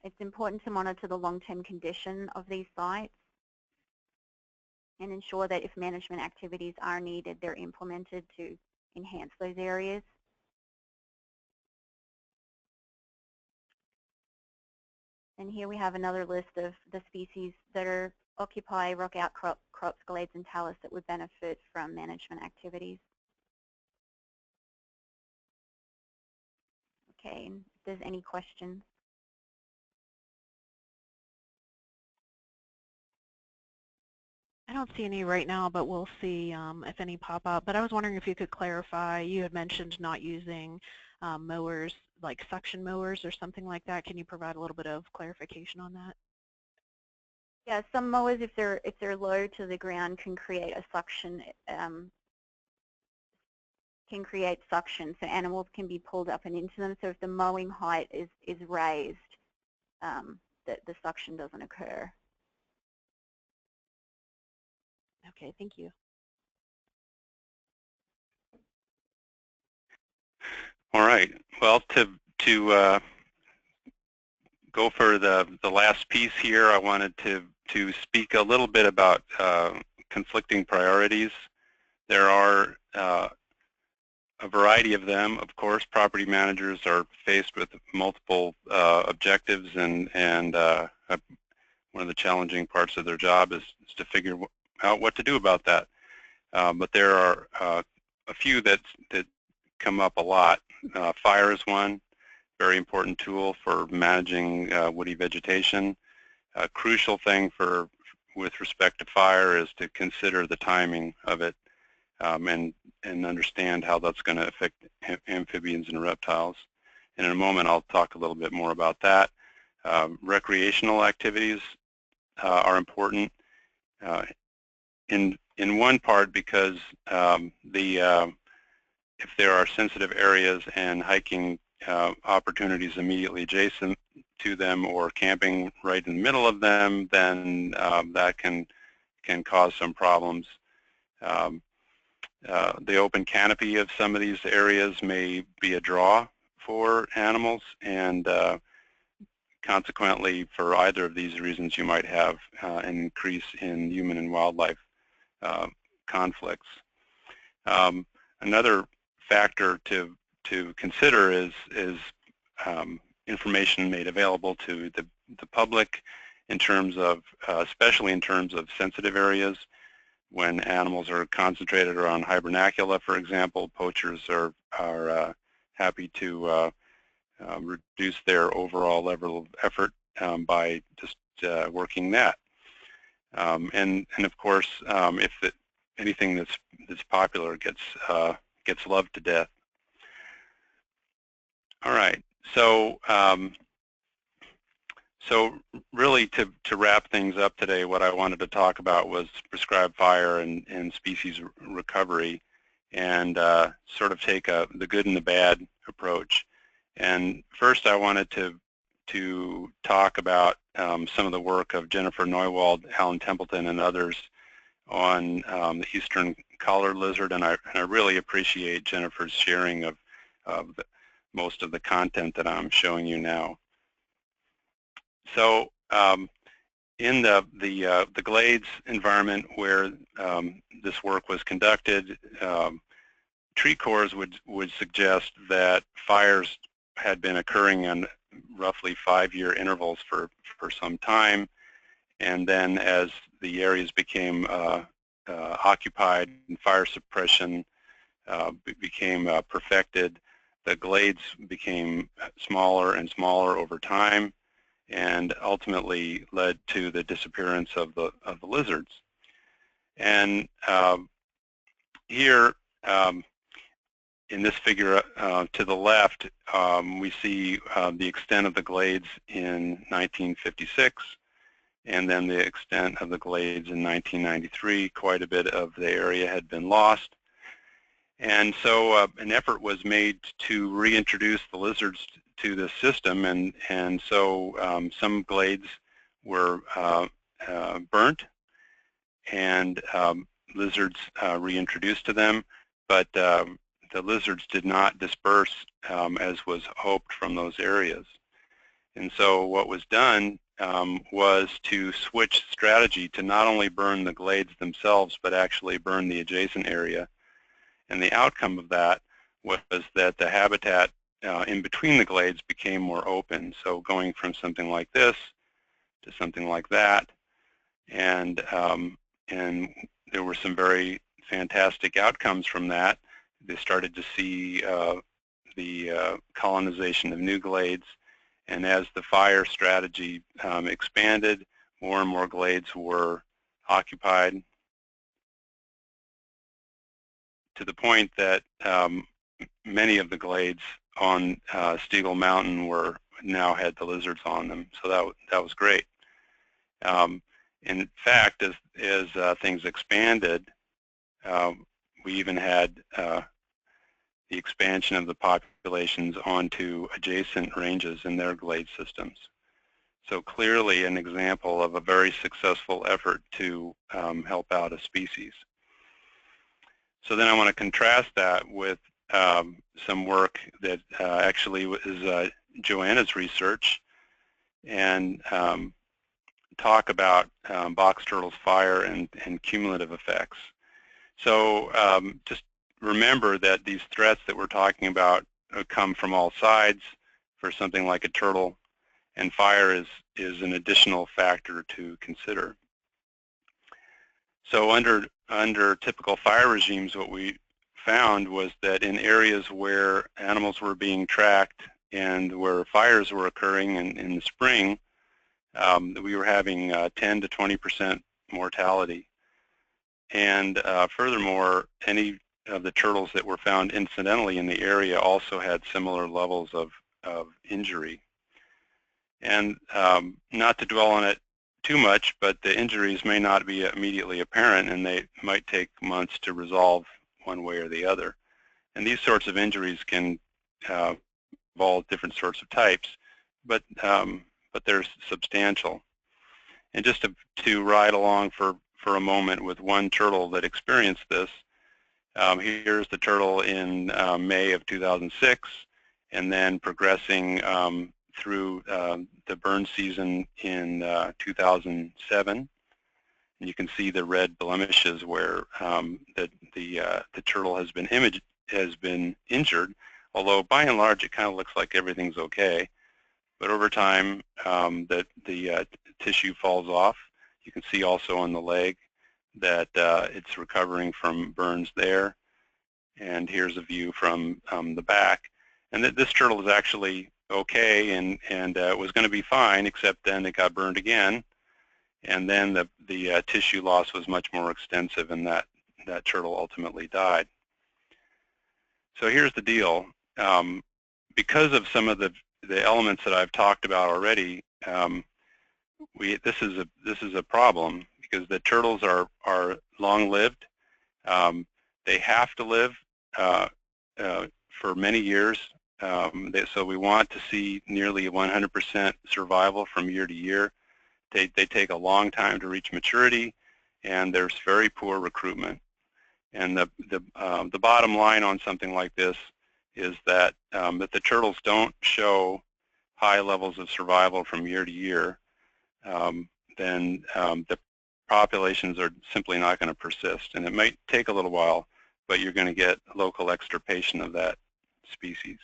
It's important to monitor the long-term condition of these sites and ensure that if management activities are needed, they're implemented to enhance those areas. And here we have another list of the species that occupy rock outcrops, glades, and talus that would benefit from management activities. Okay, if there's any questions. I don't see any right now, but we'll see if any pop up. But I was wondering if you could clarify, you had mentioned not using mowers, like suction mowers or something like that. Can you provide a little bit of clarification on that? Yeah, some mowers, if they're low to the ground, can create a suction, so animals can be pulled up and into them. So if the mowing height is raised, the suction doesn't occur. Okay, thank you. All right. Well, to go for the last piece here, I wanted to speak a little bit about conflicting priorities. There are a variety of them. Of course, property managers are faced with multiple objectives, and one of the challenging parts of their job is to figure out what to do about that. But there are a few that come up a lot. Fire is one, very important tool for managing woody vegetation. A crucial thing with respect to fire is to consider the timing of it and understand how that's going to affect amphibians and reptiles. And in a moment, I'll talk a little bit more about that. Recreational activities are important in one part because if there are sensitive areas and hiking opportunities immediately adjacent to them or camping right in the middle of them, then that can cause some problems. The open canopy of some of these areas may be a draw for animals, and consequently, for either of these reasons, you might have an increase in human and wildlife conflicts. Another factor to consider is information made available to the public in terms of, especially in terms of sensitive areas. When animals are concentrated around hibernacula, for example, poachers are happy to reduce their overall level of effort by just working that. And of course, if anything that's popular gets loved to death. All right, so really to wrap things up today, what I wanted to talk about was prescribed fire and species recovery. and sort of take the good and the bad approach. And first I wanted to talk about some of the work of Jennifer Neuwald, Alan Templeton, and others on the eastern collared lizard, and I really appreciate Jennifer's sharing of most of the content that I'm showing you now. So in the glades environment where this work was conducted, tree cores would suggest that fires had been occurring on roughly 5-year intervals for some time, and then as the areas became occupied and fire suppression became perfected, the glades became smaller and smaller over time, and ultimately led to the disappearance of the lizards. And here in this figure to the left, we see the extent of the glades in 1956, and then the extent of the glades in 1993. Quite a bit of the area had been lost. And so an effort was made to reintroduce the lizards to the system, and so some glades were burnt and lizards reintroduced to them, but the lizards did not disperse as was hoped from those areas. And so what was done was to switch strategy to not only burn the glades themselves, but actually burn the adjacent area. And the outcome of that was that the habitat in between the glades became more open. So going from something like this to something like that, and there were some very fantastic outcomes from that. They started to see the colonization of new glades, and as the fire strategy expanded, more and more glades were occupied, to the point that many of the glades on Stiegel Mountain now had the lizards on them. So that was great. In fact, as things expanded, we even had the expansion of the populations onto adjacent ranges in their glade systems. So clearly an example of a very successful effort to help out a species. So then I want to contrast that with some work that actually was Joanna's research, and talk about box turtles fire and cumulative effects. So just remember that these threats that we're talking about come from all sides for something like a turtle, and fire is an additional factor to consider. So under typical fire regimes, what we found was that in areas where animals were being tracked and where fires were occurring in the spring, we were having 10 to 20% mortality. And furthermore, any of the turtles that were found incidentally in the area also had similar levels of injury. And not to dwell on it too much, but the injuries may not be immediately apparent, and they might take months to resolve one way or the other. And these sorts of injuries can involve different sorts of types, but they're substantial. And just to ride along for a moment with one turtle that experienced this, here's the turtle in May of 2006, and then progressing through the burn season in 2007. And you can see the red blemishes where the turtle has been injured, although by and large it kind of looks like everything's okay. But over time, the tissue falls off. You can see also on the leg that it's recovering from burns there. And here's a view from the back. And this turtle is actually okay, and it was going to be fine, except then it got burned again. And then the tissue loss was much more extensive, and that turtle ultimately died. So here's the deal. Because of some of the elements that I've talked about already, this is a problem, because the turtles are long-lived. They have to live for many years. So we want to see nearly 100% survival from year to year. They take a long time to reach maturity, and there's very poor recruitment. And the bottom line on something like this is that if the turtles don't show high levels of survival from year to year, then the populations are simply not going to persist. And it might take a little while, but you're going to get local extirpation of that species.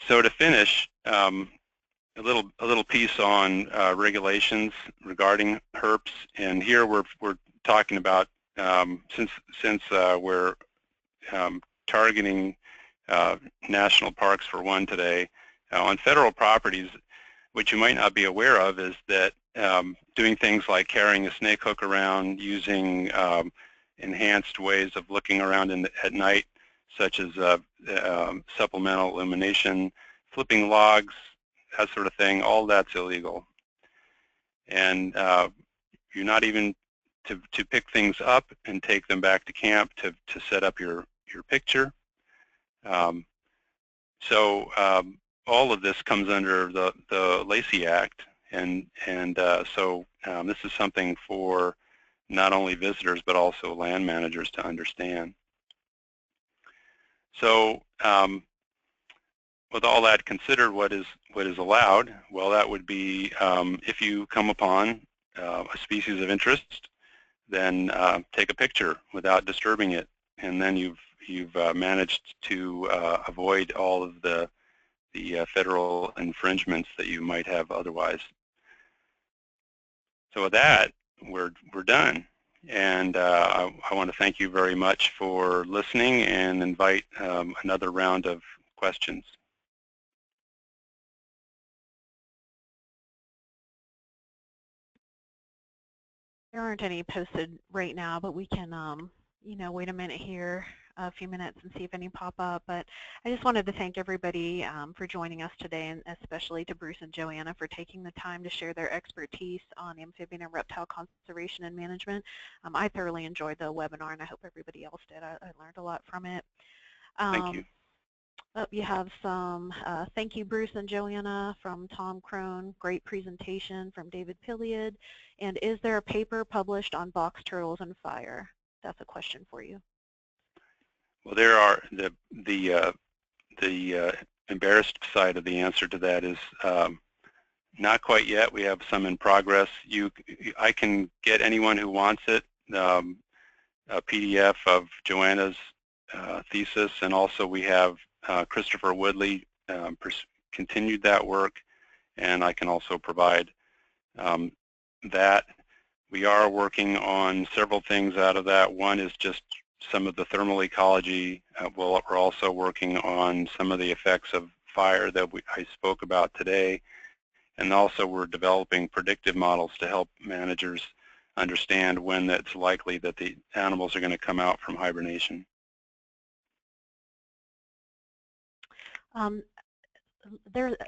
So to finish, a little piece on regulations regarding herps, and here we're talking about since we're targeting national parks for one today, on federal properties, what you might not be aware of is that doing things like carrying a snake hook around, using enhanced ways of looking around at night, such as supplemental illumination, flipping logs, that sort of thing, all that's illegal. And you're not even to pick things up and take them back to camp to set up your picture. So all of this comes under the Lacey Act, and so this is something for not only visitors but also land managers to understand. So with all that considered, what is allowed? Well, that would be if you come upon a species of interest, then take a picture without disturbing it, and then you've managed to avoid all of the federal infringements that you might have otherwise. So with that, we're done. And I want to thank you very much for listening and invite another round of questions. There aren't any posted right now, but we can, you know, wait a minute here, a few minutes, and see if any pop up. But I just wanted to thank everybody for joining us today, and especially to Bruce and Joanna for taking the time to share their expertise on amphibian and reptile conservation and management. I thoroughly enjoyed the webinar, and I hope everybody else did. I learned a lot from it. Thank you. You have some thank you, Bruce and Joanna, from Tom Crone. Great presentation from David Pilliard. And is there a paper published on box turtles and fire? That's a question for you. Well, there are the embarrassed side of the answer to that is not quite yet. We have some in progress. I can get anyone who wants it a PDF of Joanna's thesis, and also we have Christopher Woodley continued that work, and I can also provide that. We are working on several things out of that. One is just some of the thermal ecology. We're also working on some of the effects of fire that I spoke about today, and also we're developing predictive models to help managers understand when it's likely that the animals are going to come out from hibernation.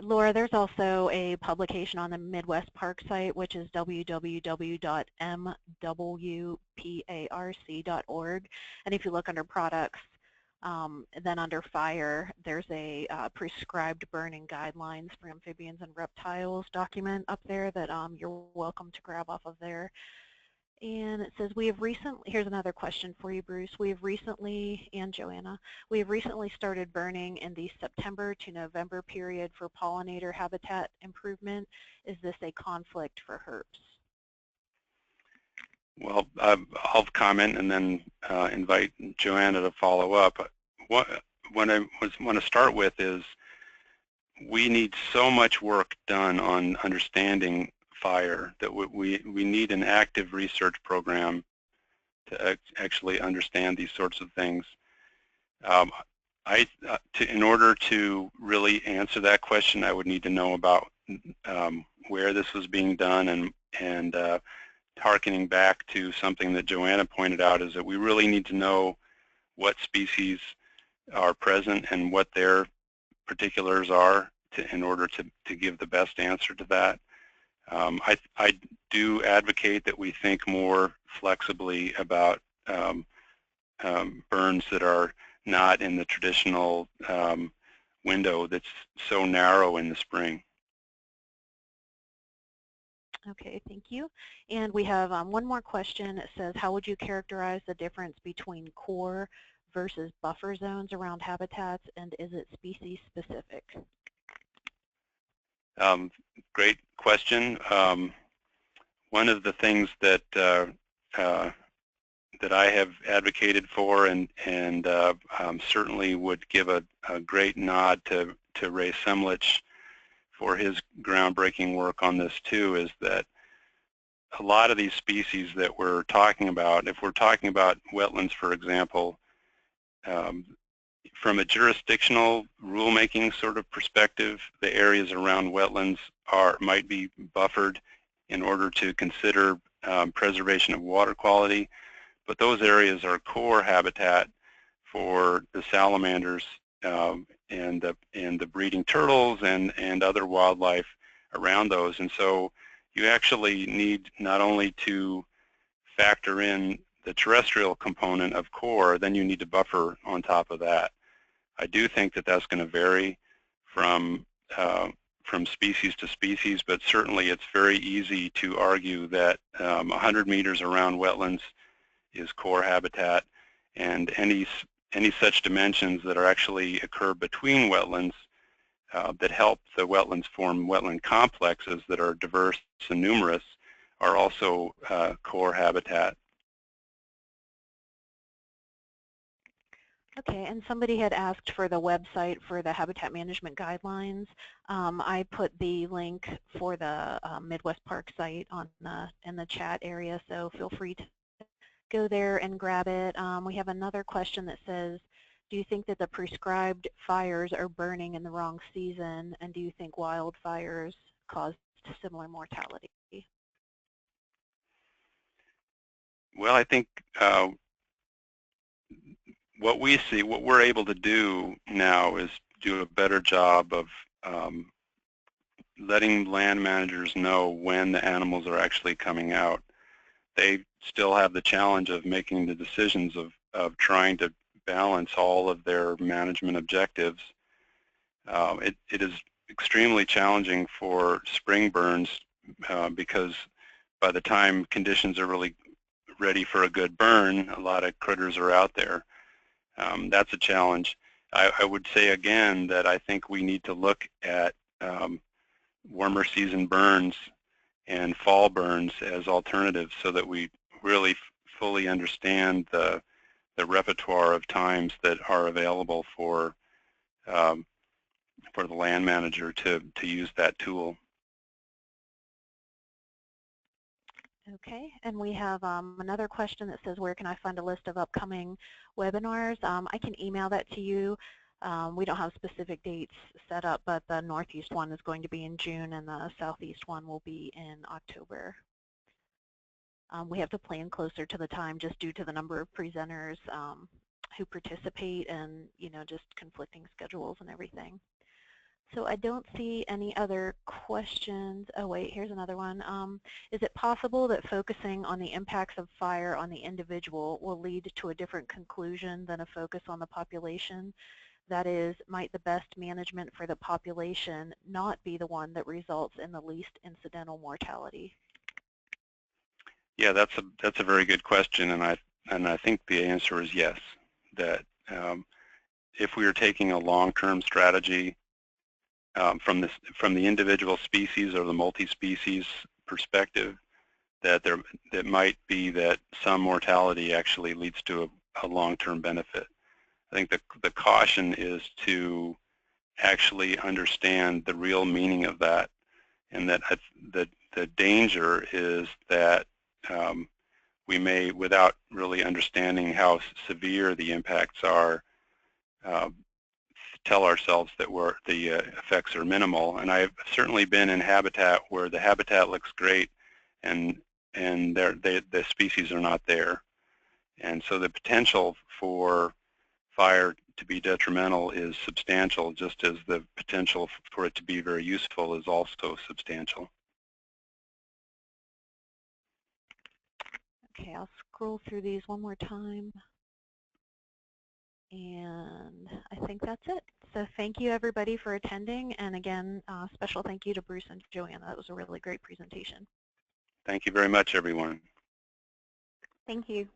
Laura, there's also a publication on the Midwest Park site, which is www.mwparc.org. And if you look under products, then under fire, there's a prescribed burning guidelines for amphibians and reptiles document up there that you're welcome to grab off of there. And it says, here's another question for you, Bruce. We have recently, and Joanna, we have recently started burning in the September to November period for pollinator habitat improvement. Is this a conflict for herps? Well, I'll comment and then invite Joanna to follow up. What I want to start with is we need so much work done on understanding fire that we need an active research program to actually understand these sorts of things. In order to really answer that question, I would need to know about where this was being done, and harkening back to something that Joanna pointed out is that we really need to know what species are present and what their particulars are in order to give the best answer to that. I do advocate that we think more flexibly about burns that are not in the traditional window that's so narrow in the spring. Okay, thank you. And we have one more question. It says, how would you characterize the difference between core versus buffer zones around habitats, and is it species specific? Great question. One of the things that that I have advocated for, and certainly would give a great nod to Ray Semlich for his groundbreaking work on this too, is that a lot of these species that we're talking about, if we're talking about wetlands, for example, from a jurisdictional rulemaking sort of perspective, the areas around wetlands might be buffered in order to consider preservation of water quality, but those areas are core habitat for the salamanders and the breeding turtles and other wildlife around those. And so you actually need not only to factor in the terrestrial component of core, then you need to buffer on top of that. I do think that that's going to vary from species to species, but certainly it's very easy to argue that 100 meters around wetlands is core habitat, and any such dimensions that are actually occur between wetlands that help the wetlands form wetland complexes that are diverse and numerous are also core habitat. Okay, and somebody had asked for the website for the habitat management guidelines. I put the link for the Midwest Park site in the chat area, so feel free to go there and grab it. We have another question that says, do you think that the prescribed fires are burning in the wrong season, and do you think wildfires caused similar mortality? Well, I think what we're able to do now is do a better job of letting land managers know when the animals are actually coming out. They still have the challenge of making the decisions of trying to balance all of their management objectives. It is extremely challenging for spring burns because by the time conditions are really ready for a good burn, a lot of critters are out there. That's a challenge. I would say again that I think we need to look at warmer season burns and fall burns as alternatives so that we really fully understand the repertoire of times that are available for the land manager to use that tool. Okay, and we have another question that says, where can I find a list of upcoming webinars? I can email that to you. We don't have specific dates set up, but the Northeast one is going to be in June and the Southeast one will be in October. We have to plan closer to the time just due to the number of presenters who participate and, just conflicting schedules and everything. So I don't see any other questions. Oh wait, here's another one. Is it possible that focusing on the impacts of fire on the individual will lead to a different conclusion than a focus on the population? That is, might the best management for the population not be the one that results in the least incidental mortality? Yeah, that's a very good question, and I think the answer is yes. That if we are taking a long-term strategy from the individual species or the multi-species perspective, that might be that some mortality actually leads to a long-term benefit. I think the caution is to actually understand the real meaning of that, and that the danger is that we may, without really understanding how severe the impacts are, tell ourselves that the effects are minimal. And I've certainly been in habitat where the habitat looks great and the species are not there. And so the potential for fire to be detrimental is substantial, just as the potential for it to be very useful is also substantial. Okay, I'll scroll through these one more time. And I think that's it. So thank you everybody for attending, and again, special thank you to Bruce and Joanna. That was a really great presentation. Thank you very much, everyone. Thank you.